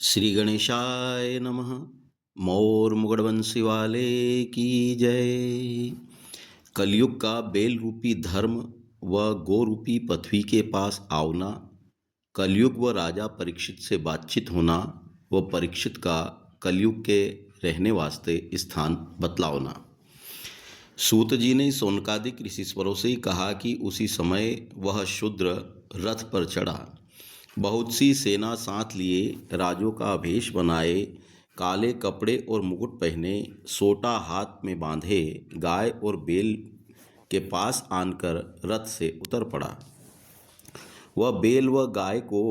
श्री गणेशाय नमः। मोर मुगड़बंसी वाले की जय। कलयुग का बेल रूपी धर्म व गो रूपी पृथ्वी के पास आवना, कलयुग व राजा परीक्षित से बातचीत होना व परीक्षित का कलयुग के रहने वास्ते स्थान बतलावना। सूत जी ने सोनकादिक ऋषिश्वरों से कहा कि उसी समय वह शूद्र रथ पर चढ़ा, बहुत सी सेना साथ लिए, राजों का भेष बनाए, काले कपड़े और मुकुट पहने, सोटा हाथ में बांधे, गाय और बैल के पास आनकर रथ से उतर पड़ा। वह बैल व गाय को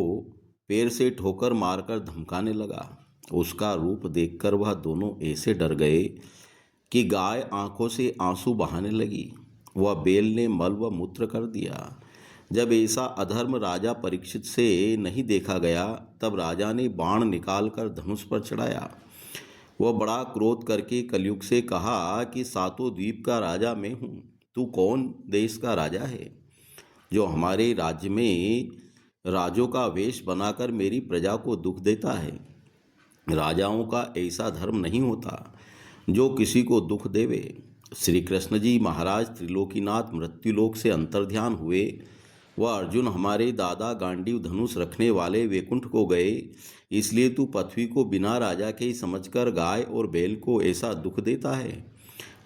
पैर से ठोकर मारकर धमकाने लगा। उसका रूप देखकर वह दोनों ऐसे डर गए कि गाय आंखों से आंसू बहाने लगी। वह बैल ने मल व मूत्र कर दिया। जब ऐसा अधर्म राजा परीक्षित से नहीं देखा गया, तब राजा ने बाण निकालकर धनुष पर चढ़ाया। वह बड़ा क्रोध करके कलयुग से कहा कि सातों द्वीप का राजा मैं हूँ, तू कौन देश का राजा है जो हमारे राज्य में राजों का वेश बनाकर मेरी प्रजा को दुख देता है। राजाओं का ऐसा धर्म नहीं होता जो किसी को दुख देवे। श्री कृष्ण जी महाराज त्रिलोकीनाथ मृत्युलोक से अंतर्ध्यान हुए। वह अर्जुन हमारे दादा गांडीव धनुष रखने वाले वैकुंठ को गए, इसलिए तू पृथ्वी को बिना राजा के ही समझकर गाय और बैल को ऐसा दुख देता है।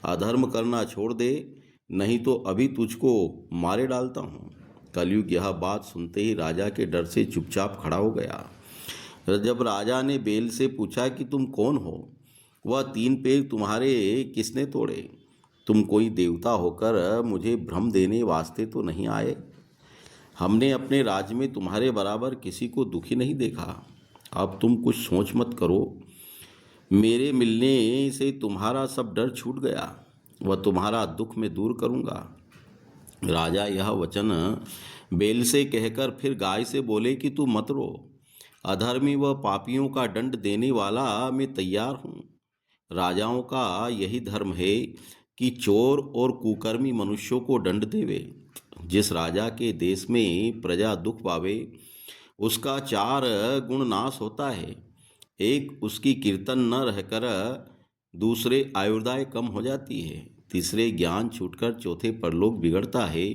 अधर्म करना छोड़ दे, नहीं तो अभी तुझको मारे डालता हूँ। कलयुग यह बात सुनते ही राजा के डर से चुपचाप खड़ा हो गया। जब राजा ने बैल से पूछा कि तुम कौन हो, वह तीन पैर तुम्हारे किसने तोड़े? तुम कोई देवता होकर मुझे भ्रम देने वास्ते तो नहीं आए? हमने अपने राज्य में तुम्हारे बराबर किसी को दुखी नहीं देखा। अब तुम कुछ सोच मत करो, मेरे मिलने से तुम्हारा सब डर छूट गया, वह तुम्हारा दुख मैं दूर करूँगा। राजा यह वचन बैल से कहकर फिर गाय से बोले कि तू मत रो, अधर्मी व पापियों का दंड देने वाला मैं तैयार हूँ। राजाओं का यही धर्म है कि चोर और कुकर्मी मनुष्यों को दंड देवे। जिस राजा के देश में प्रजा दुख पावे, उसका चार गुण नाश होता है। एक, उसकी कीर्तन न रहकर दूसरे आयुर्दाय कम हो जाती है। तीसरे, ज्ञान छूटकर चौथे परलोक बिगड़ता है।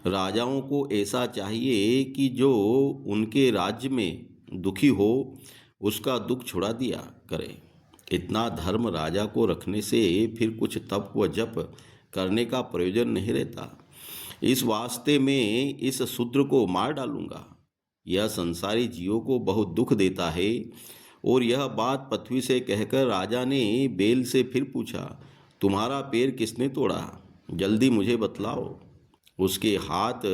राजाओं को ऐसा चाहिए कि जो उनके राज्य में दुखी हो, उसका दुख छुड़ा दिया करे। इतना धर्म राजा को रखने से फिर कुछ तप व जप करने का प्रयोजन नहीं रहता। इस वास्ते में इस शूद्र को मार डालूंगा। यह संसारी जीवों को बहुत दुख देता है। और यह बात पृथ्वी से कहकर राजा ने बैल से फिर पूछा, तुम्हारा पैर किसने तोड़ा? जल्दी मुझे बतलाओ, उसके हाथ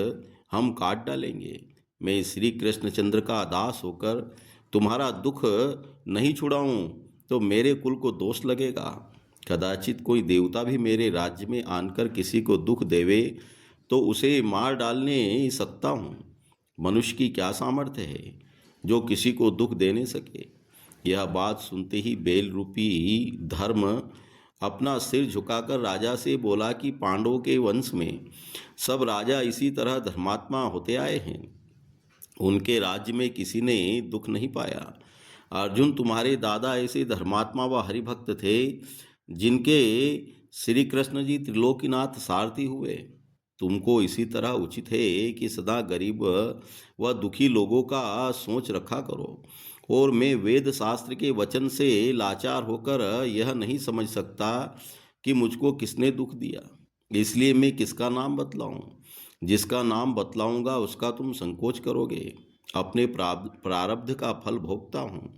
हम काट डालेंगे। मैं श्री कृष्णचंद्र का दास होकर तुम्हारा दुख नहीं छुड़ाऊं तो मेरे कुल को दोष लगेगा। कदाचित कोई देवता भी मेरे राज्य में आनकर किसी को दुख देवे तो उसे मार डालने सकता हूँ। मनुष्य की क्या सामर्थ्य है जो किसी को दुख दे नहीं सके? यह बात सुनते ही बैल रूपी धर्म अपना सिर झुकाकर राजा से बोला कि पांडवों के वंश में सब राजा इसी तरह धर्मात्मा होते आए हैं, उनके राज्य में किसी ने दुख नहीं पाया। अर्जुन, तुम्हारे दादा ऐसे धर्मात्मा व हरिभक्त थे जिनके श्री कृष्ण जी त्रिलोकीनाथ सारथी हुए। तुमको इसी तरह उचित है कि सदा गरीब व दुखी लोगों का सोच रखा करो। और मैं वेद शास्त्र के वचन से लाचार होकर यह नहीं समझ सकता कि मुझको किसने दुख दिया, इसलिए मैं किसका नाम बतलाऊं? जिसका नाम बतलाऊंगा उसका तुम संकोच करोगे। अपने प्रारब्ध का फल भोगता हूँ।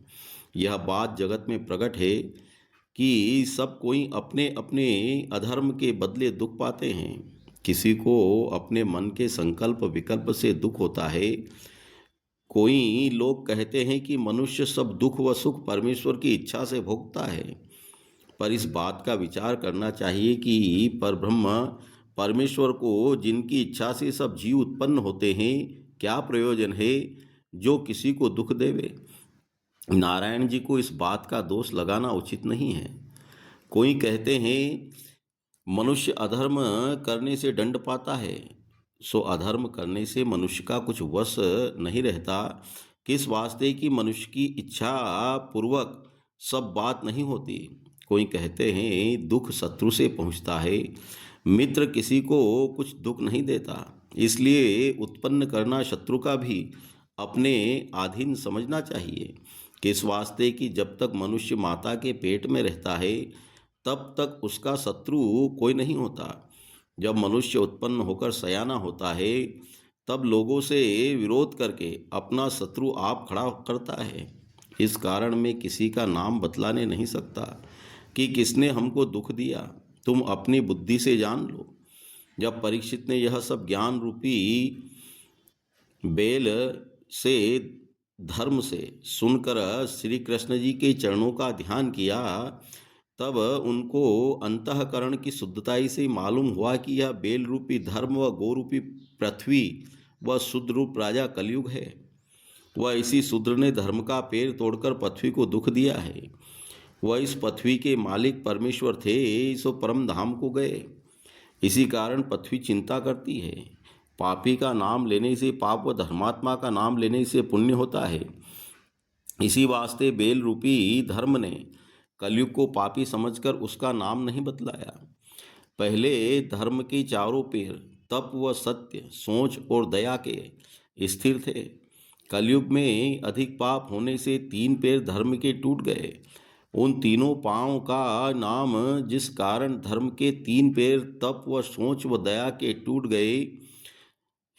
यह बात जगत में प्रकट है कि सब कोई अपने अपने अधर्म के बदले दुख पाते हैं। किसी को अपने मन के संकल्प विकल्प से दुख होता है। कोई लोग कहते हैं कि मनुष्य सब दुख व सुख परमेश्वर की इच्छा से भोगता है, पर इस बात का विचार करना चाहिए कि परब्रह्म परमेश्वर को जिनकी इच्छा से सब जीव उत्पन्न होते हैं, क्या प्रयोजन है जो किसी को दुख देवे? नारायण जी को इस बात का दोष लगाना उचित नहीं है। कोई कहते हैं मनुष्य अधर्म करने से दंड पाता है, सो अधर्म करने से मनुष्य का कुछ वश नहीं रहता, किस वास्ते कि मनुष्य की इच्छा पूर्वक सब बात नहीं होती। कोई कहते हैं दुख शत्रु से पहुंचता है, मित्र किसी को कुछ दुख नहीं देता, इसलिए उत्पन्न करना शत्रु का भी अपने अधीन समझना चाहिए। किस वास्ते कि जब तक मनुष्य माता के पेट में रहता है तब तक उसका शत्रु कोई नहीं होता। जब मनुष्य उत्पन्न होकर सयाना होता है तब लोगों से विरोध करके अपना शत्रु आप खड़ा करता है। इस कारण मैं किसी का नाम बतलाने नहीं सकता कि किसने हमको दुख दिया, तुम अपनी बुद्धि से जान लो। जब परीक्षित ने यह सब ज्ञान रूपी बेल से धर्म से सुनकर श्री कृष्ण जी के चरणों का ध्यान किया, तब उनको अंतःकरण की शुद्धताई से मालूम हुआ कि यह बेल रूपी धर्म व गो रूपी पृथ्वी व शुद्ध रूप राजा कलयुग है। वह इसी शूद्र ने धर्म का पैर तोड़कर पृथ्वी को दुख दिया है। वह इस पृथ्वी के मालिक परमेश्वर थे, सो परम धाम को गए। इसी कारण पृथ्वी चिंता करती है। पापी का नाम लेने से पाप व धर्मात्मा का नाम लेने से पुण्य होता है। इसी वास्ते बेल रूपी धर्म ने कलयुग को पापी समझकर उसका नाम नहीं बतलाया। पहले धर्म के चारों पैर तप व सत्य, सोच और दया के स्थिर थे। कलयुग में अधिक पाप होने से तीन पैर धर्म के टूट गए। उन तीनों पांवों का नाम जिस कारण धर्म के तीन पैर तप व सोच व दया के टूट गए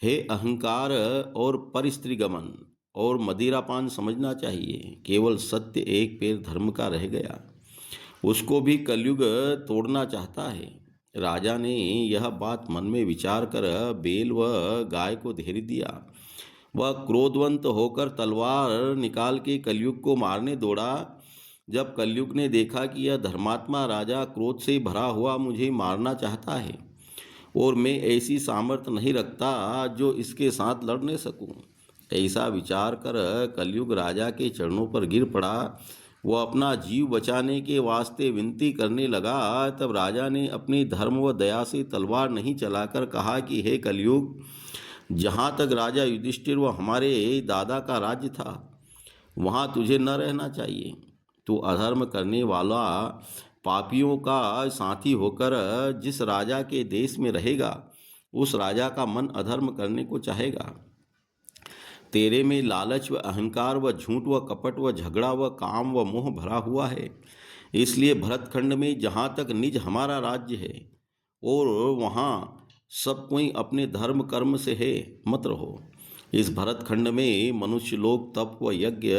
है अहंकार और परिस्त्रीगमन और मदिरापान समझना चाहिए। केवल सत्य एक पैर धर्म का रह गया, उसको भी कलयुग तोड़ना चाहता है। राजा ने यह बात मन में विचार कर बेल व गाय को धैर्य दिया। वह क्रोधवंत होकर तलवार निकाल के कलयुग को मारने दौड़ा। जब कलयुग ने देखा कि यह धर्मात्मा राजा क्रोध से भरा हुआ मुझे मारना चाहता है और मैं ऐसी सामर्थ्य नहीं रखता जो इसके साथ लड़ने सकूं, ऐसा विचार कर कलयुग राजा के चरणों पर गिर पड़ा। वह अपना जीव बचाने के वास्ते विनती करने लगा। तब राजा ने अपनी धर्म व दया से तलवार नहीं चलाकर कहा कि हे कलयुग, जहाँ तक राजा युधिष्ठिर व हमारे दादा का राज्य था वहाँ तुझे न रहना चाहिए। तू अधर्म करने वाला पापियों का साथी होकर जिस राजा के देश में रहेगा उस राजा का मन अधर्म करने को चाहेगा। तेरे में लालच व अहंकार व झूठ व कपट व झगड़ा व काम व मोह भरा हुआ है। इसलिए भरतखंड में जहाँ तक निज हमारा राज्य है और वहाँ सब कोई अपने धर्म कर्म से है, मत रहो। इस भरतखंड में मनुष्य लोग तप व यज्ञ,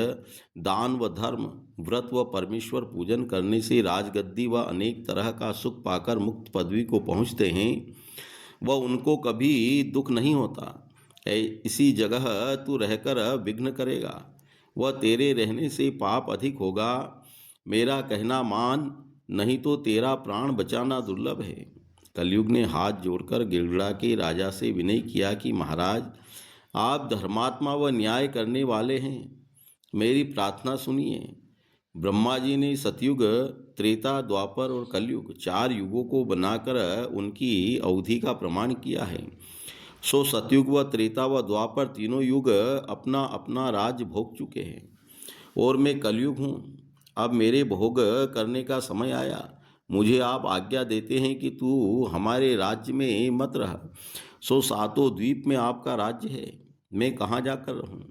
दान व धर्म, व्रत व परमेश्वर पूजन करने से राजगद्दी व अनेक तरह का सुख पाकर मुक्त पदवी को पहुँचते हैं। वह उनको कभी दुख नहीं होता। इसी जगह तू रहकर विघ्न करेगा, वह तेरे रहने से पाप अधिक होगा। मेरा कहना मान, नहीं तो तेरा प्राण बचाना दुर्लभ है। कलयुग ने हाथ जोड़कर गिड़गिड़ा के राजा से विनय किया कि महाराज, आप धर्मात्मा व न्याय करने वाले हैं, मेरी प्रार्थना सुनिए। ब्रह्मा जी ने सतयुग, त्रेता, द्वापर और कलयुग चार युगों को बनाकर उनकी अवधि का प्रमाण किया है। सो सतयुग व त्रेता व द्वापर तीनों युग अपना अपना राज्य भोग चुके हैं और मैं कलयुग हूँ। अब मेरे भोग करने का समय आया। मुझे आप आज्ञा देते हैं कि तू हमारे राज्य में मत रह। सो सातों द्वीप में आपका राज्य है, मैं कहाँ जाकर रहूँ।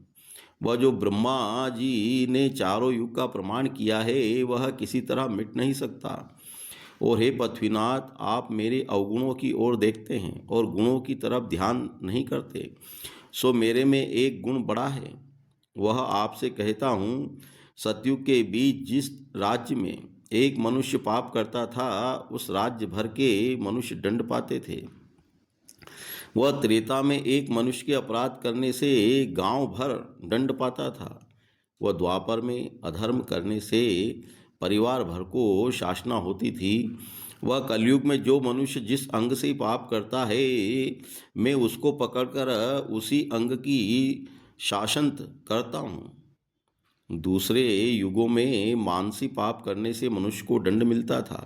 वह जो ब्रह्मा जी ने चारों युग का प्रमाण किया है वह किसी तरह मिट नहीं सकता। और हे पृथ्वीनाथ, आप मेरे अवगुणों की ओर देखते हैं और गुणों की तरफ ध्यान नहीं करते। सो मेरे में एक गुण बड़ा है, वह आपसे कहता हूँ। सतयुग के बीच जिस राज्य में एक मनुष्य पाप करता था उस राज्य भर के मनुष्य दंड पाते थे। वह त्रेता में एक मनुष्य के अपराध करने से गांव भर दंड पाता था। वह द्वापर में अधर्म करने से परिवार भर को शासना होती थी। वह कलयुग में जो मनुष्य जिस अंग से पाप करता है मैं उसको पकड़कर उसी अंग की शासन करता हूँ। दूसरे युगों में मानसी पाप करने से मनुष्य को दंड मिलता था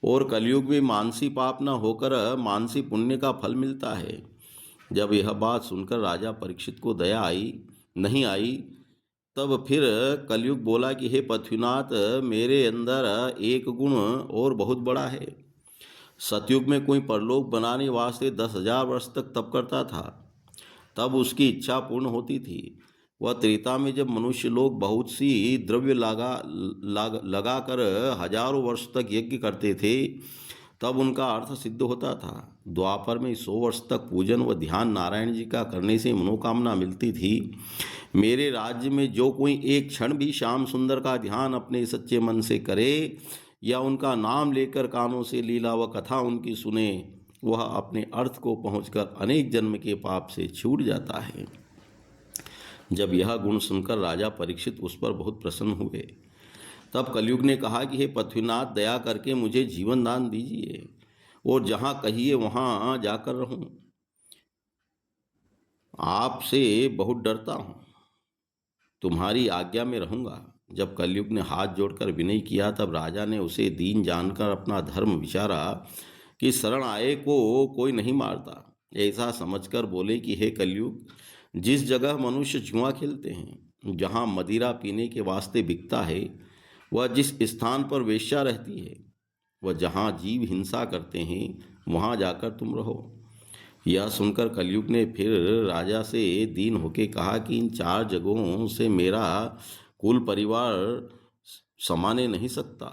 और कलयुग में मानसी पाप न होकर मानसी पुण्य का फल मिलता है। जब यह बात सुनकर राजा परीक्षित को दया आई नहीं आई तब फिर कलयुग बोला कि हे पृथ्वीनाथ, मेरे अंदर एक गुण और बहुत बड़ा है। सतयुग में कोई परलोक बनाने वास्ते 10,000 वर्ष तक तप करता था, तब उसकी इच्छा पूर्ण होती थी। वह त्रेता में जब मनुष्य लोग बहुत सी द्रव्य लगा कर हजारों वर्ष तक यज्ञ करते थे, तब उनका अर्थ सिद्ध होता था। द्वापर में 100 वर्ष तक पूजन व ध्यान नारायण जी का करने से मनोकामना मिलती थी। मेरे राज्य में जो कोई एक क्षण भी श्याम सुंदर का ध्यान अपने सच्चे मन से करे या उनका नाम लेकर कानों से लीला व कथा उनकी सुने, वह अपने अर्थ को पहुंचकर अनेक जन्म के पाप से छूट जाता है। जब यह गुण सुनकर राजा परीक्षित उस पर बहुत प्रसन्न हुए। तब कलयुग ने कहा कि हे पृथ्वीनाथ, दया करके मुझे जीवन दान दीजिए और जहाँ कहिए वहाँ जाकर रहूं। आपसे बहुत डरता हूँ, तुम्हारी आज्ञा में रहूंगा। जब कलयुग ने हाथ जोड़कर विनय किया, तब राजा ने उसे दीन जानकर अपना धर्म विचारा कि शरण आए को कोई नहीं मारता। ऐसा समझकर बोले कि हे कलयुग, जिस जगह मनुष्य जुआ खेलते हैं, जहाँ मदिरा पीने के वास्ते बिकता है, वह जिस स्थान पर वेश्या रहती है, वह जहाँ जीव हिंसा करते हैं, वहाँ जाकर तुम रहो। यह सुनकर कलयुग ने फिर राजा से दीन होके कहा कि इन 4 जगहों से मेरा कुल परिवार समाने नहीं सकता।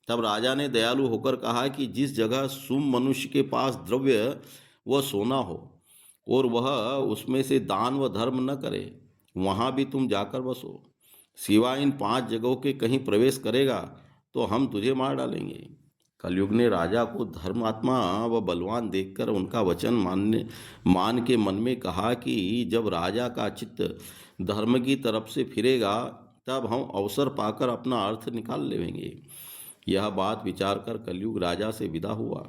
तब राजा ने दयालु होकर कहा कि जिस जगह सुम मनुष्य के पास द्रव्य व सोना हो और वह उसमें से दान व धर्म न करे, वहाँ भी तुम जाकर बसो। सिवाय इन 5 जगहों के कहीं प्रवेश करेगा तो हम तुझे मार डालेंगे। कलयुग ने राजा को धर्मात्मा व बलवान देखकर उनका वचन मान के मन में कहा कि जब राजा का चित्त धर्म की तरफ से फिरेगा, तब हम अवसर पाकर अपना अर्थ निकाल लेंगे। यह बात विचार कर कलयुग राजा से विदा हुआ।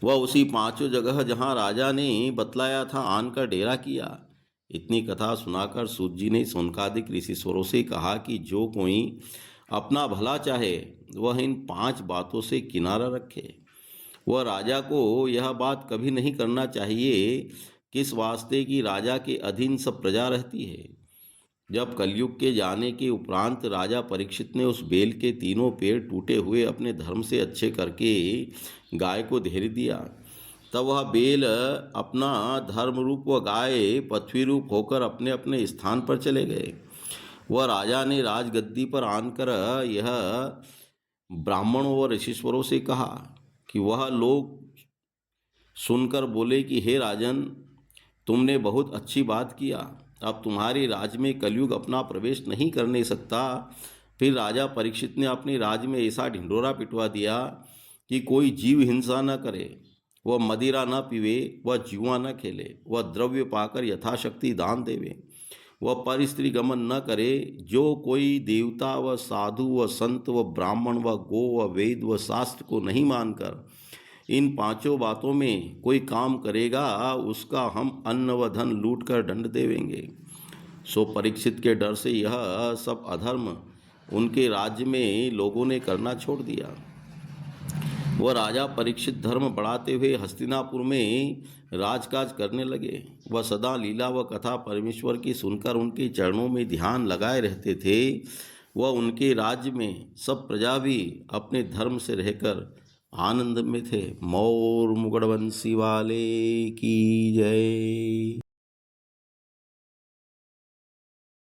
वह उसी 5 जगह जहाँ राजा ने बतलाया था आनकर डेरा किया। इतनी कथा सुनाकर सूत जी ने सोनकादिक ऋषिश्वरों से कहा कि जो कोई अपना भला चाहे वह इन 5 बातों से किनारा रखे। वह राजा को यह बात कभी नहीं करना चाहिए, किस वास्ते कि राजा के अधीन सब प्रजा रहती है। जब कलयुग के जाने के उपरांत राजा परीक्षित ने उस बेल के तीनों पेड़ टूटे हुए अपने धर्म से अच्छे करके गाय को धैर्य दिया, तब वह बेल अपना धर्म रूप व गाय पृथ्वी रूप होकर अपने अपने स्थान पर चले गए। वह राजा ने राजगद्दी पर आनकर यह ब्राह्मणों व ऋषिश्वरों से कहा कि वह लोग सुनकर बोले कि हे राजन, तुमने बहुत अच्छी बात किया। अब तुम्हारे राज्य में कलयुग अपना प्रवेश नहीं करने सकता। फिर राजा परीक्षित ने अपने राज्य में ऐसा ढिंढोरा पिटवा दिया कि कोई जीव हिंसा न करे, वह मदिरा न पीवे, वह जुआ न खेले, वह द्रव्य पाकर यथाशक्ति दान देवे, वह पर स्त्री गमन न करे। जो कोई देवता व साधु व संत व ब्राह्मण व गो व वेद व शास्त्र को नहीं मानकर इन 5 बातों में कोई काम करेगा, उसका हम अन्न व धन लूट कर दंड देवेंगे। सो परीक्षित के डर से यह सब अधर्म उनके राज्य में लोगों ने करना छोड़ दिया। वह राजा परीक्षित धर्म बढ़ाते हुए हस्तिनापुर में राजकाज करने लगे। वह सदा लीला व कथा परमेश्वर की सुनकर उनके चरणों में ध्यान लगाए रहते थे। वह उनके राज्य में सब प्रजा भी अपने धर्म से रहकर आनंद में थे। मोर मुगड़वंशी वाले की जय।